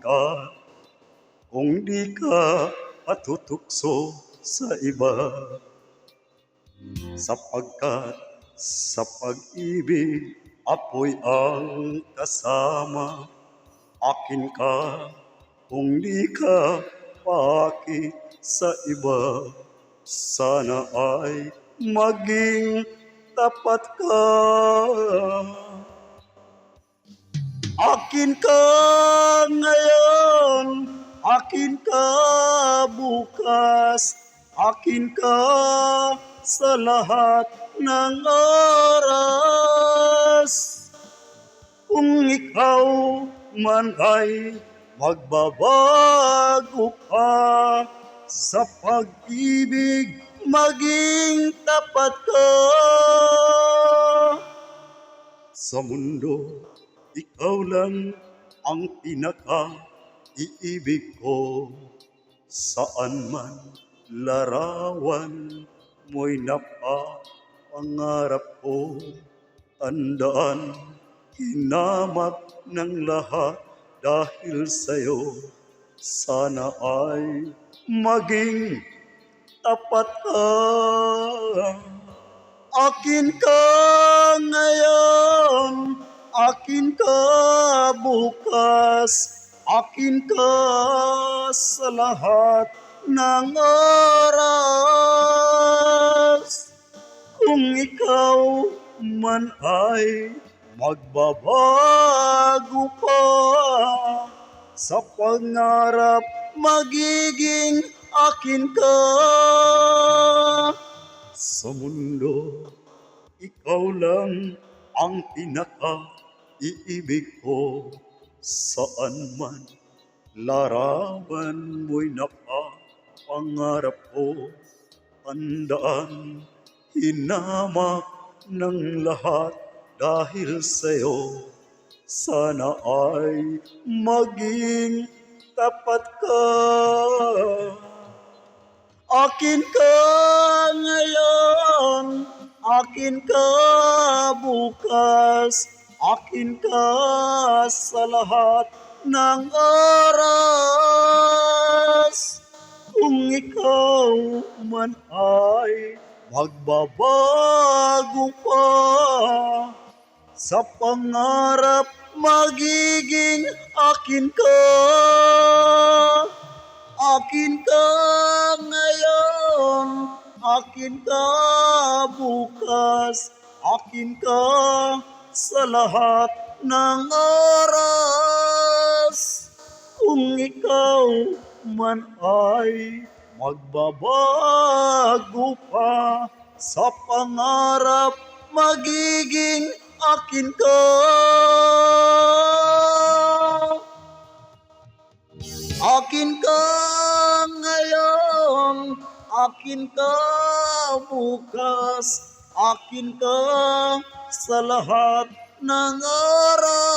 ka kung di ka patutukso sa iba. Sapagkat sa pag-ibig ako'y ang kasama. Akin ka kung di ka paakit sa iba. Sana ay maging tapat ka. Akin ka ngayon, akin ka bukas, akin ka sa lahat ng oras. Kung ikaw man ay magbabago pa, sa pag-ibig maging tapat ka. Sa mundo, ikaw lang ang pinaka-iibig ko. Saan man larawan mo'y napapangarap ko. Tandaan, hinamak ng lahat dahil sa'yo. Sana ay maging tapat ka. Akin ka ngayon, akin ka bukas, akin ka sa lahat ng oras. Kung ikaw man ay magbabago pa, sa pangarap magiging akin ka. Sa mundo, ikaw lang ang pinaka-iibig ko. Saan man larawan mo'y napapangarap ko. Tandaan, hinamak ng lahat dahil sa'yo. Sana ay maging tapat ka. Akin ka ngayon, akin ka bukas, akin ka sa lahat ng oras. Kung ikaw man ay magbabago pa, sa pangarap magiging akin ka. Akin ka ngayon, akin ka bukas, akin ka sa lahat ng oras. Kung ikaw man ay magbabago pa, sa pangarap magiging akin ka. Akin ka ngayon, akin ka bukas, akin ka sa lahat ng oras.